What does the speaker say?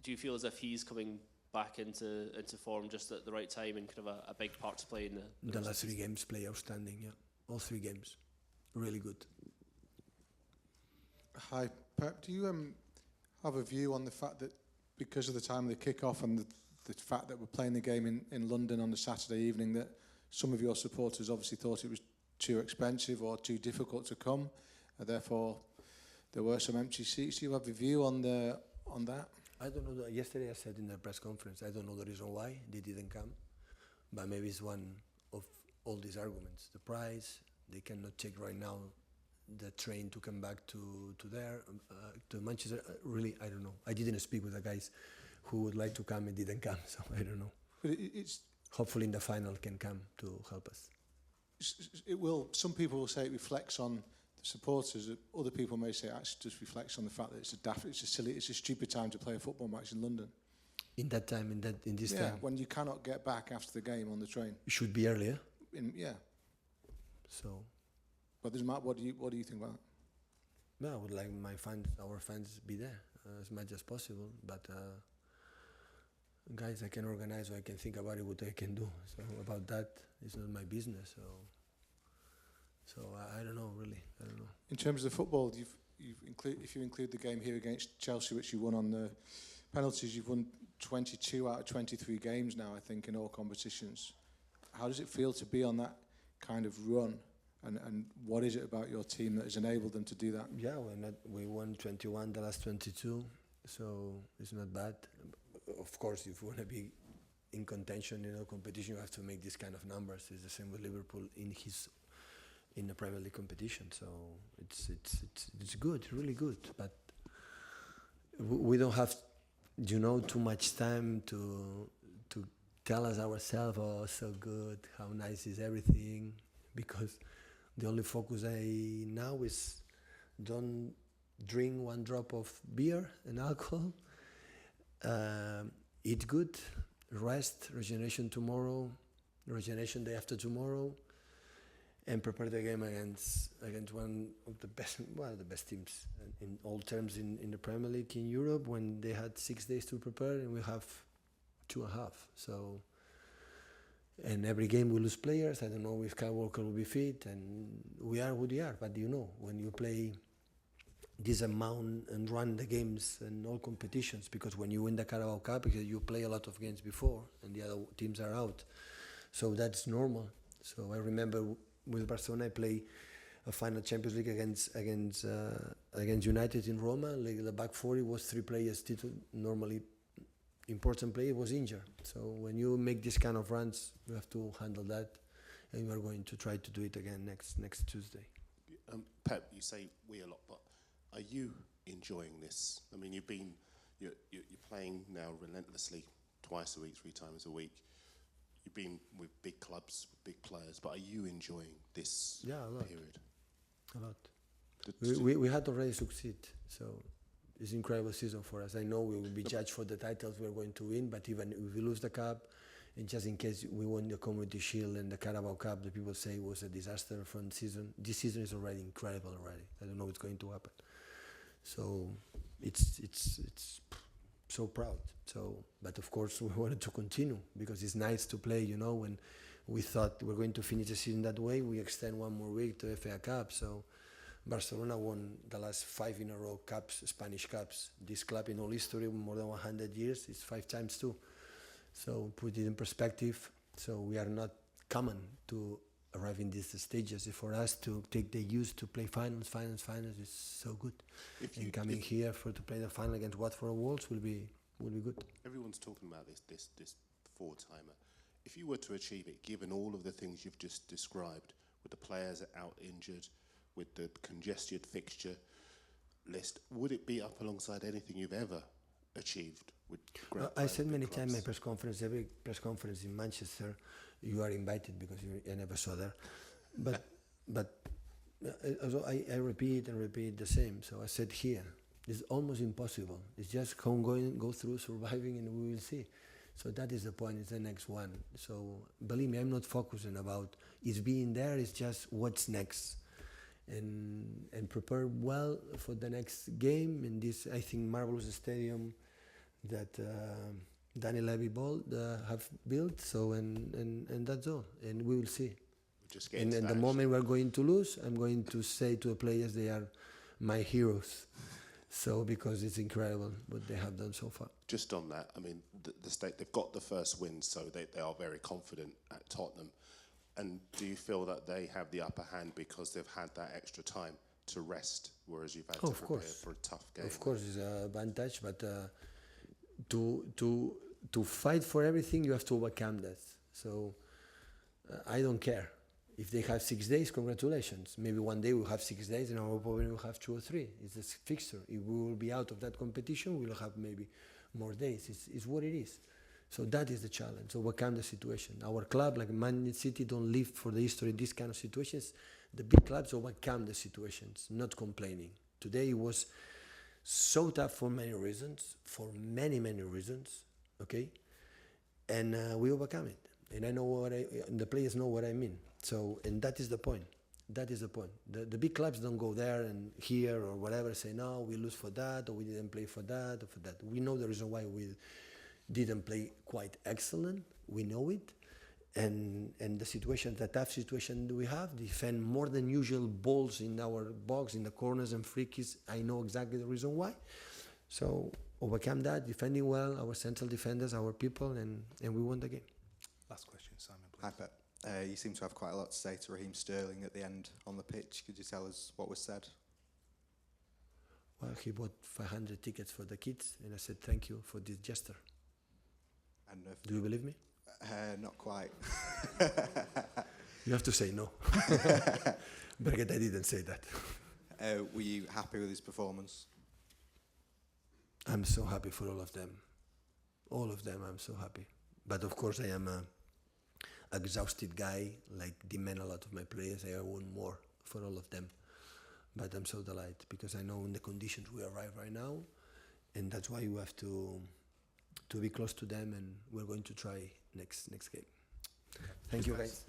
do you feel as if he's coming back into form just at the right time and kind of a big part to play in the last 3 games play outstanding, yeah. All 3 games. Really good. Hi, Pep. Do you have a view on the fact that because of the time of the kick-off and the fact that we're playing the game in London on the Saturday evening, that some of your supporters obviously thought it was too expensive or too difficult to come, and therefore there were some empty seats? Do you have a view on that? I don't know. Yesterday I said in the press conference, I don't know the reason why they didn't come, but maybe it's one of all these arguments. The price, they cannot take right now the train to come back to Manchester. Really, I don't know. I didn't speak with the guys who would like to come and didn't come, so I don't know. But it's hopefully in the final can come to help us. It will. Some people will say it reflects on the supporters. Other people may say it actually just reflects on the fact that it's a stupid time to play a football match in London. In that time, in this time. Yeah, when you cannot get back after the game on the train. It should be earlier. Yeah. So. But what do you think about that? No, I would like our fans, be there as much as possible. But guys, I can organize or I can think about it, what I can do. So about that, it's not my business. So I don't know, really. I don't know. In terms of football, if you include the game here against Chelsea, which you won on the penalties, you've won 22 out of 23 games now, I think, in all competitions. How does it feel to be on that kind of run? And what is it about your team that has enabled them to do that? Yeah, we won 21 the last 22, so it's not bad. Of course, if you want to be in contention in a competition, you have to make these kind of numbers. It's the same with Liverpool in the Premier League competition. So it's good, really good. But we don't have, too much time to tell us ourselves, oh, so good, how nice is everything, because the only focus now is don't drink 1 drop of beer and alcohol, eat good, rest, regeneration tomorrow, regeneration day after tomorrow, and prepare the game against one of the best teams in all terms in the Premier League in Europe, when they had 6 days to prepare and we have 2.5. So. And every game we lose players. I don't know if Kyle Walker will be fit, and we are what we are. But when you play this amount and run the games and all competitions, because when you win the Carabao Cup, because you play a lot of games before and the other teams are out, so that's normal. So I remember with Barcelona, I play a final Champions League against United in Roma. Like the back 40 was 3 players. Normally, important player was injured. So when you make this kind of runs, you have to handle that, and we are going to try to do it again next Tuesday. Pep, you say we a lot, but are you enjoying this? I mean, you're playing now relentlessly, twice a week, 3 times a week. You've been with big clubs, big players, but are you enjoying this period? A lot. We had already succeed, so. It's an incredible season for us. I know we will be judged for the titles we're going to win, but even if we lose the cup, and just in case we won the Community Shield and the Carabao Cup, the people say it was a disaster from the season. This season is already incredible already. I don't know what's going to happen. So it's so proud. So, but of course we wanted to continue because it's nice to play. When we thought we're going to finish the season that way, we extend 1 more week to FA Cup. So. Barcelona won the last 5 in a row cups, Spanish cups. This club in all history, more than 100 years, is 5 times 2. So put it in perspective. So we are not common to arrive in these stages. For us to take the youth to play finals is so good. Coming here to play the final against Watford Wolves will be good. Everyone's talking about this 4-timer. If you were to achieve it, given all of the things you've just described, with the players out injured, with the congested fixture list, would it be up alongside anything you've ever achieved? I said many times in my press conference, every press conference in Manchester, you are invited because I never saw there. But I repeat and repeat the same. So I said here, it's almost impossible. It's just go through surviving and we will see. So that is the point, it's the next one. So believe me, I'm not focusing about it's being there, it's just what's next. And prepare well for the next game in this, I think, marvelous stadium that Danny Levy have built. So and that's all. And we will see. Just get And into in that the moment we're going to lose, I'm going to say to the players they are my heroes. So because it's incredible what they have done so far. Just on that, I mean, the state, they've got the first win, so they are very confident at Tottenham. And do you feel that they have the upper hand because they've had that extra time to rest, whereas you've had to prepare for a tough game? Of course, it's an advantage, but to fight for everything, you have to overcome that. So I don't care. If they have 6 days, congratulations. Maybe one day we'll have 6 days and our opponent will have 2 or 3. It's a fixture. If we will be out of that competition, we'll have maybe more days. It's what it is. So that is the challenge, overcome the situation. Our club, like Man City, don't live for the history in these kind of situations. The big clubs overcome the situations, not complaining. Today it was so tough for many reasons, many reasons, okay? And we overcome it. And I know and the players know what I mean. So, and that is the point. That is the point. The big clubs don't go there and here or whatever, say, no, we lose for that, or we didn't play for that, or for that. We know the reason why we didn't play quite excellent. We know it. And the situation, the tough situation we have, defend more than usual balls in our box, in the corners and free kicks. I know exactly the reason why. So, overcome that, defending well, our central defenders, our people, and we won the game. Last question, Simon, please. Hi, Pep. You seem to have quite a lot to say to Raheem Sterling at the end on the pitch. Could you tell us what was said? Well, he bought 500 tickets for the kids, and I said, thank you for this gesture. And Do you believe me? Not quite. You have to say no. But I didn't say that. Were you happy with his performance? I'm so happy for all of them. All of them, I'm so happy. But of course, I am a exhausted guy, like demand a lot of my players. I want more for all of them. But I'm so delighted because I know in the conditions we arrive right now, and that's why we have to be close to them, and we're going to try next game. Thank you, guys.